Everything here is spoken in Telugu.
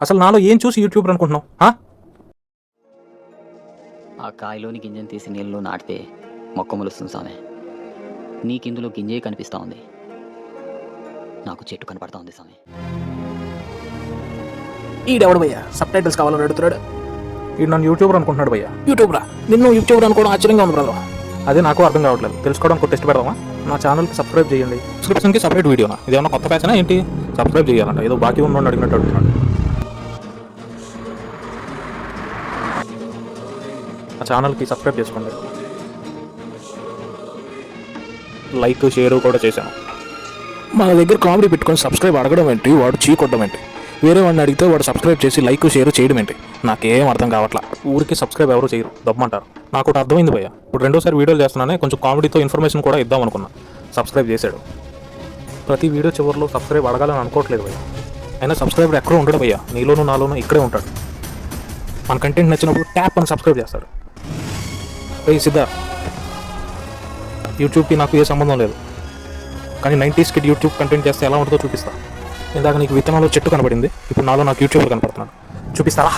అసలు నాలో ఏం చూసి యూట్యూబర్ అనుకుంటున్నావు? ఆ కాయలోని గింజను తీసి నీళ్ళలో నాటితే మొక్క మొలుస్తుంది సామె. నీకిందులో గింజే కనిపిస్తూ ఉంది, నాకు చెట్టు కనపడతా ఉంది సామె. ఈడెవడు భయ్యా సబ్ టైటిల్స్ కావాలని అడుగుతున్నాడు? వీడు నన్ను యూట్యూబర్ అనుకుంటున్నాడు భయ్యా. యూట్యూబరా? నిన్ను యూట్యూబర్ అనుకోవడం ఆశ్చర్యంగా ఉంది బ్రదర్. అదే నాకు అర్థం కావట్లేదు. తెలుసుకోవడానికి ఒక టెస్ట్ పెడదామా? నా ఛానల్కి సబ్స్క్రైబ్ చేయండి. సబ్స్క్రిప్షన్కి సపరేట్ వీడియోనా? ఇదేమన్నా కొత్త ఫ్యాషనా ఏంటి? సబ్స్క్రైబ్ చేయాలంట, ఏదో బాకీ ఉన్నోడిని అడిగినట్టు అడుగుతున్నాడు. ఆ ఛానల్కి సబ్స్క్రైబ్ చేసుకోండి, లైక్ షేర్ కూడా చేశాను. మన దగ్గర కామెడీ పెట్టుకొని సబ్స్క్రైబ్ అడగడం ఏంటి, వాడు చీకొట్టడం ఏంటి? వేరే వాడిని అడిగితే వాడు సబ్స్క్రైబ్ చేసి లైక్ షేర్ చేయడం ఏంటి? నాకేం అర్థం కావట్లా. ఊరికి సబ్స్క్రైబ్ ఎవరు చేయరు, దమ్మంటారు. నాకు ఒకటి అర్థమైంది భయ్య. ఇప్పుడు రెండోసారి వీడియోలు చేస్తున్నానే, కొంచెం కామెడీతో ఇన్ఫర్మేషన్ కూడా ఇద్దాం అనుకున్నా. సబ్స్క్రైబ్ చేశాడు. ప్రతి వీడియో చివరిలో సబ్స్క్రైబ్ అడగాలని అనుకోవట్లేదు భయ్య. అయినా సబ్స్క్రైబర్ ఎక్కడో ఉండడు భయ్య, నీలోనూ నాలోనూ ఇక్కడే ఉంటాడు. మన కంటెంట్ నచ్చినప్పుడు ట్యాప్ అని సబ్స్క్రైబ్ చేస్తాడు. సిద్ధా, యూట్యూబ్కి నాకు ఏ సంబంధం లేదు, కానీ 90s కిడ్ యూట్యూబ్ కంటెంట్ చేస్తే ఎలా ఉంటుందో చూపిస్తా. ఇందాక నీకు విత్తనాలు చెట్టు కనబడింది, ఇప్పుడు నాలో నాకు యూట్యూబర్ కనపడుతున్నాడు. చూపిస్తారా?